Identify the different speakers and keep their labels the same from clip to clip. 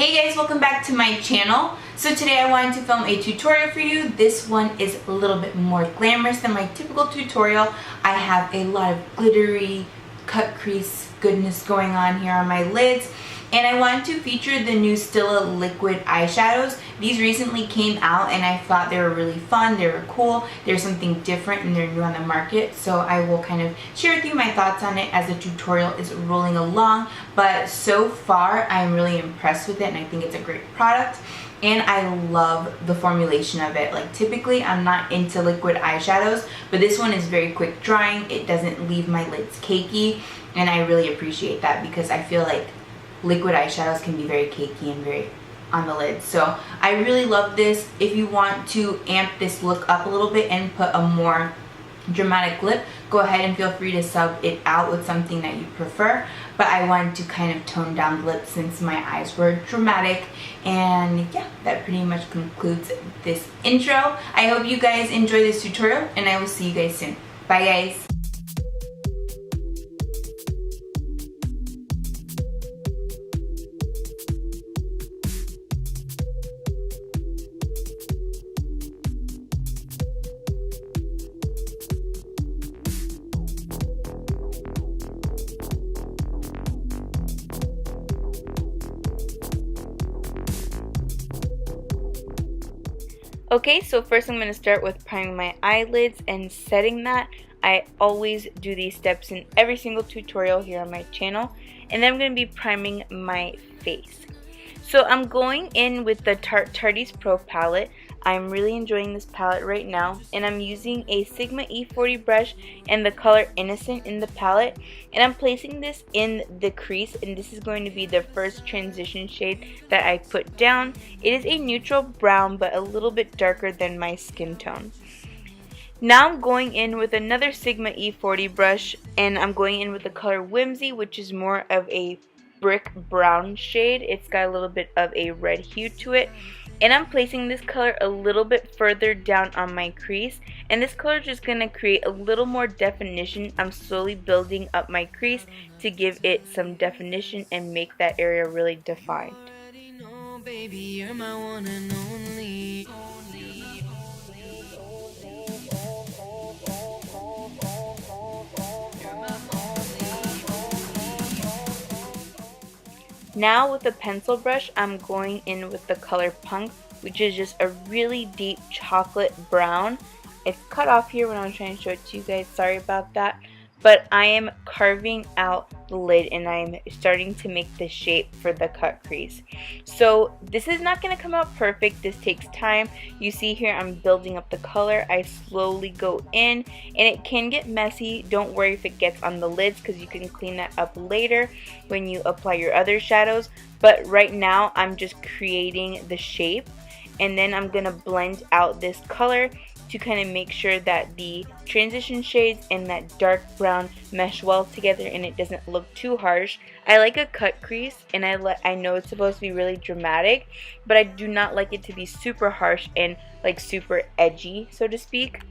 Speaker 1: Hey guys, welcome back to my channel. So today I wanted to film a tutorial for you. This one is a little bit more glamorous than my typical tutorial. I have a lot of glittery cut crease goodness going on here on my lids. And I wanted to feature the new Stilla liquid eyeshadows. These recently came out and I thought they were really fun, they were cool, they're something different and they're new on the market. So I will kind of share with you my thoughts on it as the tutorial is rolling along. But so far I'm really impressed with it and I think it's a great product. And I love the formulation of it. Like typically I'm not into liquid eyeshadows, but this one is very quick drying. It doesn't leave my lids cakey and I really appreciate that because I feel like liquid eyeshadows can be very cakey and very on the lid. So I really love this. If you want to amp this look up a little bit and put a more dramatic lip, go ahead and feel free to sub it out with something that you prefer. But I wanted to kind of tone down the lip since my eyes were dramatic. And yeah, that pretty much concludes this intro. I hope you guys enjoy this tutorial and I will see you guys soon. Bye guys. Okay, so first I'm going to start with priming my eyelids and setting that. I always do these steps in every single tutorial here on my channel. And then I'm going to be priming my face. So I'm going in with the Tarteist Pro palette. I'm really enjoying this palette right now. And I'm using a Sigma E40 brush and the color Innocent in the palette. And I'm placing this in the crease. And this is going to be the first transition shade that I put down. It is a neutral brown but a little bit darker than my skin tone. Now I'm going in with another Sigma E40 brush. And I'm going in with the color Whimsy, which is more of a brick brown shade. It's got a little bit of a red hue to it. And I'm placing this color a little bit further down on my crease. And this color is just going to create a little more definition. I'm slowly building up my crease to give it some definition and make that area really defined. Now with a pencil brush, I'm going in with the color Punk, which is just a really deep chocolate brown. It's cut off here when I was trying to show it to you guys, sorry about that. But I am carving out the lid and I'm starting to make the shape for the cut crease. So this is not going to come out perfect, this takes time. You see here I'm building up the color, I slowly go in and it can get messy. Don't worry if it gets on the lids because you can clean that up later when you apply your other shadows. But right now I'm just creating the shape and then I'm going to blend out this color to kind of make sure that the transition shades and that dark brown mesh well together and it doesn't look too harsh. I like a cut crease and I know it's supposed to be really dramatic, but I do not like it to be super harsh and like super edgy, so to speak.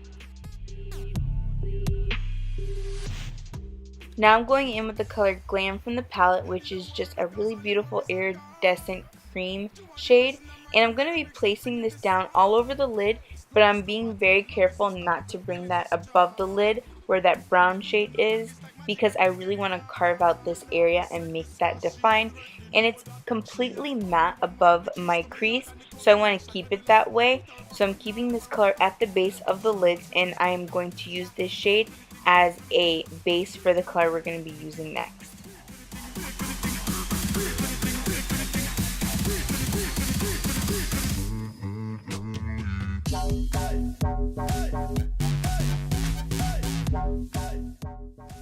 Speaker 1: Now I'm going in with the color Glam from the palette, which is just a really beautiful iridescent cream shade. And I'm going to be placing this down all over the lid, but I'm being very careful not to bring that above the lid where that brown shade is because I really want to carve out this area and make that defined. And it's completely matte above my crease, so I want to keep it that way. So I'm keeping this color at the base of the lids and I am going to use this shade as a base for the color we're going to be using next.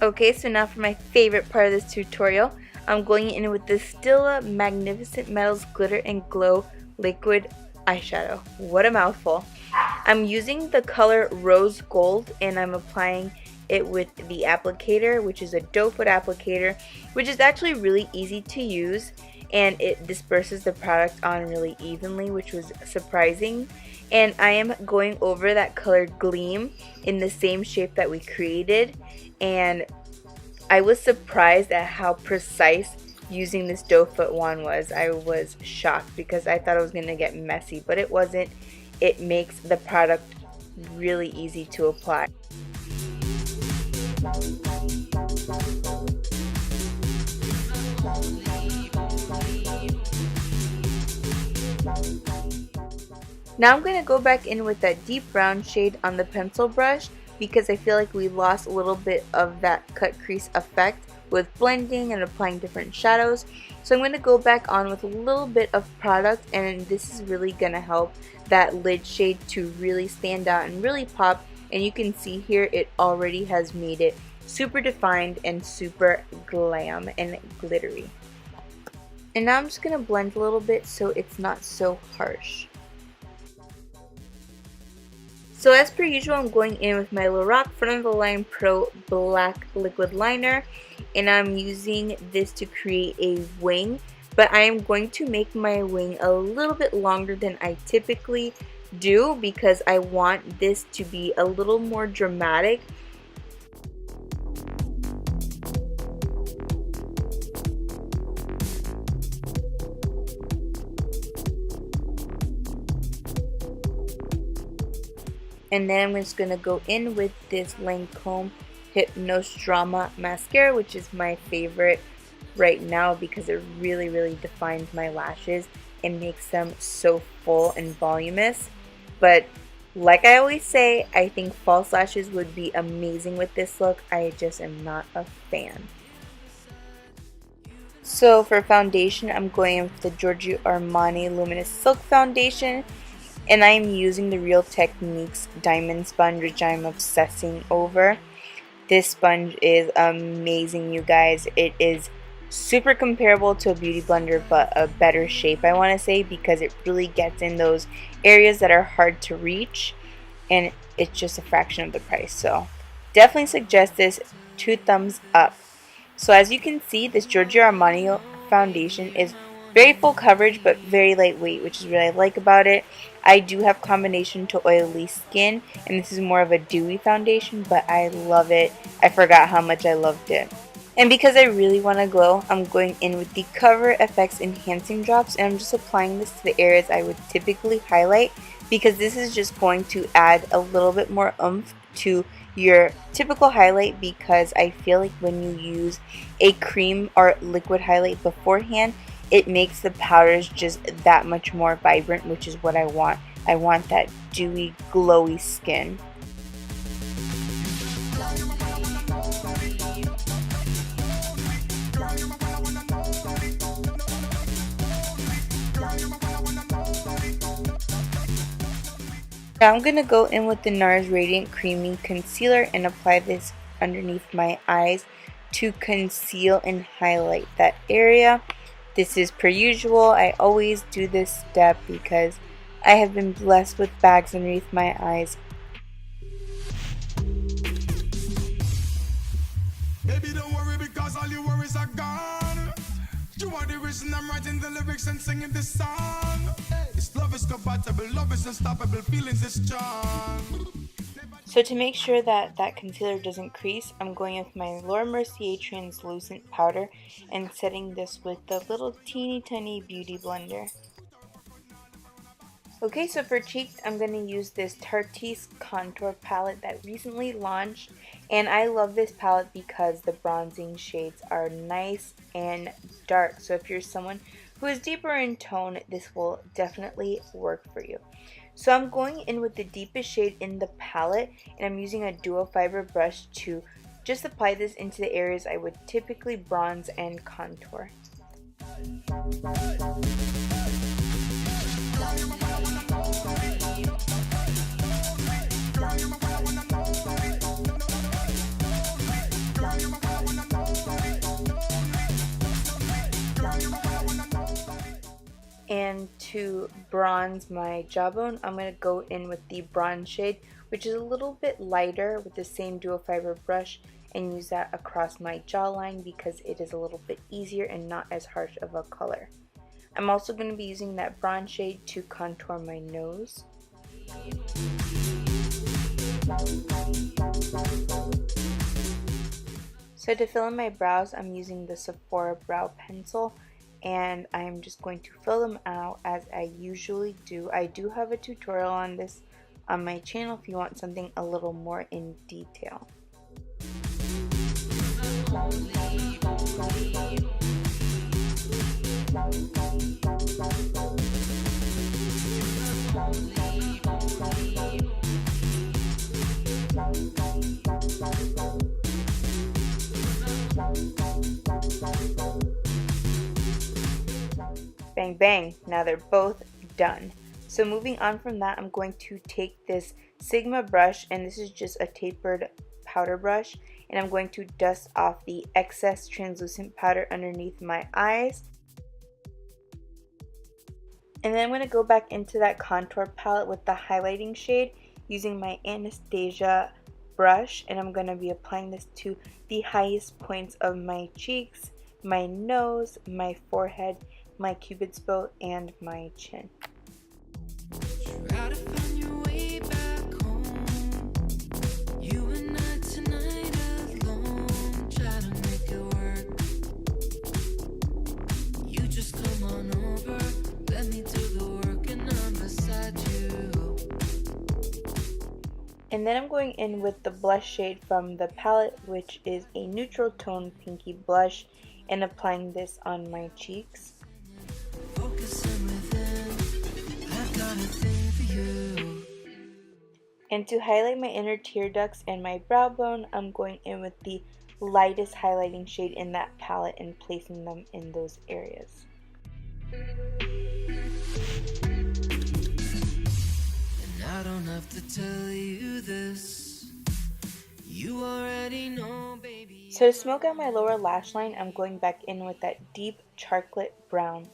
Speaker 1: Okay, so now for my favorite part of this tutorial, I'm going in with the Stilla Magnificent Metals Glitter and Glow Liquid Eyeshadow. What a mouthful. I'm using the color Rose Gold and I'm applying it with the applicator, which is a doe foot applicator, which is actually really easy to use and it disperses the product on really evenly, which was surprising. And I am going over that color Gleam in the same shape that we created, and I was surprised at how precise using this doe foot wand was. I was shocked because I thought it was going to get messy, but it wasn't. It makes the product really easy to apply. Now I'm going to go back in with that deep brown shade on the pencil brush because I feel like we lost a little bit of that cut crease effect with blending and applying different shadows. So I'm going to go back on with a little bit of product, and this is really going to help that lid shade to really stand out and really pop. And you can see here it already has made it super defined and super glam and glittery. And now I'm just going to blend a little bit so it's not so harsh. So as per usual, I'm going in with my Lorac Front of the Line Pro Black Liquid Liner, and I'm using this to create a wing, but I am going to make my wing a little bit longer than I typically do because I want this to be a little more dramatic. And then I'm just going to go in with this Lancome Hypnoze Drama Mascara, which is my favorite right now because it really, really defines my lashes and makes them so full and voluminous. But like I always say, I think false lashes would be amazing with this look. I just am not a fan. So for foundation, I'm going in with the Giorgio Armani Luminous Silk Foundation. And I'm using the Real Techniques Diamond Sponge, which I'm obsessing over. This sponge is amazing, you guys. It is super comparable to a beauty blender, but a better shape, I want to say, because it really gets in those areas that are hard to reach. And it's just a fraction of the price. So definitely suggest this. 2 thumbs up. So as you can see, this Giorgio Armani foundation is very full coverage, but very lightweight, which is what I like about it. I do have combination to oily skin, and this is more of a dewy foundation, but I love it. I forgot how much I loved it. And because I really want to glow, I'm going in with the Cover FX Enhancing Drops, and I'm just applying this to the areas I would typically highlight, because this is just going to add a little bit more oomph to your typical highlight, because I feel like when you use a cream or liquid highlight beforehand, it makes the powders just that much more vibrant, which is what I want. I want that dewy, glowy skin. Now I'm going to go in with the NARS Radiant Creamy Concealer and apply this underneath my eyes to conceal and highlight that area. This is per usual. I always do this step because I have been blessed with bags underneath my eyes.
Speaker 2: Baby, don't worry because all your worries are gone. You are the reason I'm writing the lyrics and singing this song. This love is compatible, love is unstoppable, feelings is strong.
Speaker 1: So to make sure that that concealer doesn't crease, I'm going with my Mercier translucent powder and setting this with the little teeny tiny beauty blender. Okay, so for cheeks, I'm going to use this Tarteist contour palette that recently launched, and I love this palette because the bronzing shades are nice and dark. So if you're someone who is deeper in tone, this will definitely work for you. So I'm going in with the deepest shade in the palette, and I'm using a dual fiber brush to just apply this into the areas I would typically bronze and contour. And to bronze my jawbone, I'm going to go in with the bronze shade, which is a little bit lighter, with the same dual fiber brush, and use that across my jawline because it is a little bit easier and not as harsh of a color. I'm also going to be using that bronze shade to contour my nose. So to fill in my brows, I'm using the Sephora brow pencil, and I'm just going to fill them out as I usually do. I do have a tutorial on this on my channel if you want something a little more in detail. Bang bang, now they're both done. So moving on from that, I'm going to take this Sigma brush, and this is just a tapered powder brush, and I'm going to dust off the excess translucent powder underneath my eyes. And then I'm going to go back into that contour palette with the highlighting shade using my Anastasia brush, and I'm going to be applying this to the highest points of my cheeks, my nose, my forehead, my cupid's bow, and my chin. And then I'm going in with the blush shade from the palette, which is a neutral tone pinky blush, and applying this on my cheeks. And to highlight my inner tear ducts and my brow bone, I'm going in with the lightest highlighting shade in that palette and placing them in those areas. I don't have to tell you this. You already know, baby. So to smoke out my lower lash line, I'm going back in with that deep chocolate brown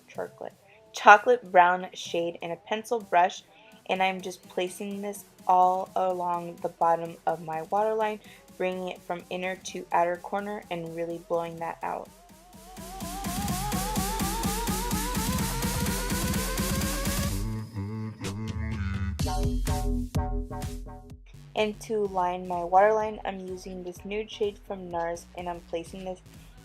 Speaker 1: shade in a pencil brush, and I'm just placing this all along the bottom of my waterline, bringing it from inner to outer corner and really blowing that out. And to line my waterline, I'm using this nude shade from NARS, and I'm placing this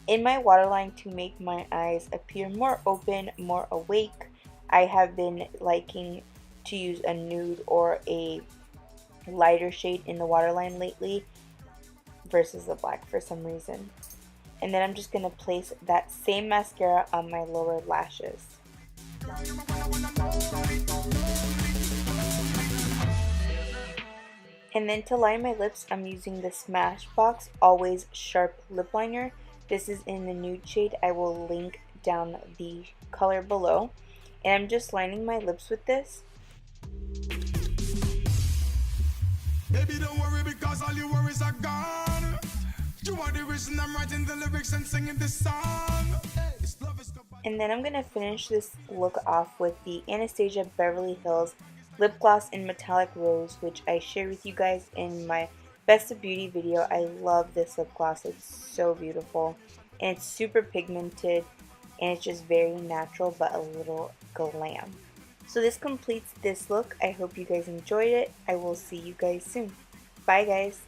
Speaker 1: in my waterline to make my eyes appear more open, more awake. I have been liking to use a nude or a lighter shade in the waterline lately versus the black for some reason. And then I'm just going to place that same mascara on my lower lashes. And then to line my lips, I'm using the Smashbox Always Sharp Lip Liner. This is in the nude shade. I will link down the color below. And I'm just lining my lips with this.
Speaker 2: Baby, don't worry because all your worries are gone. You are the reason I'm writing the lyrics and singing this song.
Speaker 1: And then I'm going to finish this look off with the Anastasia Beverly Hills Lip Gloss in Metallic Rose, which I shared with you guys in my Best of Beauty video. I love this lip gloss. It's so beautiful. And it's super pigmented. And it's just very natural but a little glam. So this completes this look. I hope you guys enjoyed it. I will see you guys soon. Bye guys.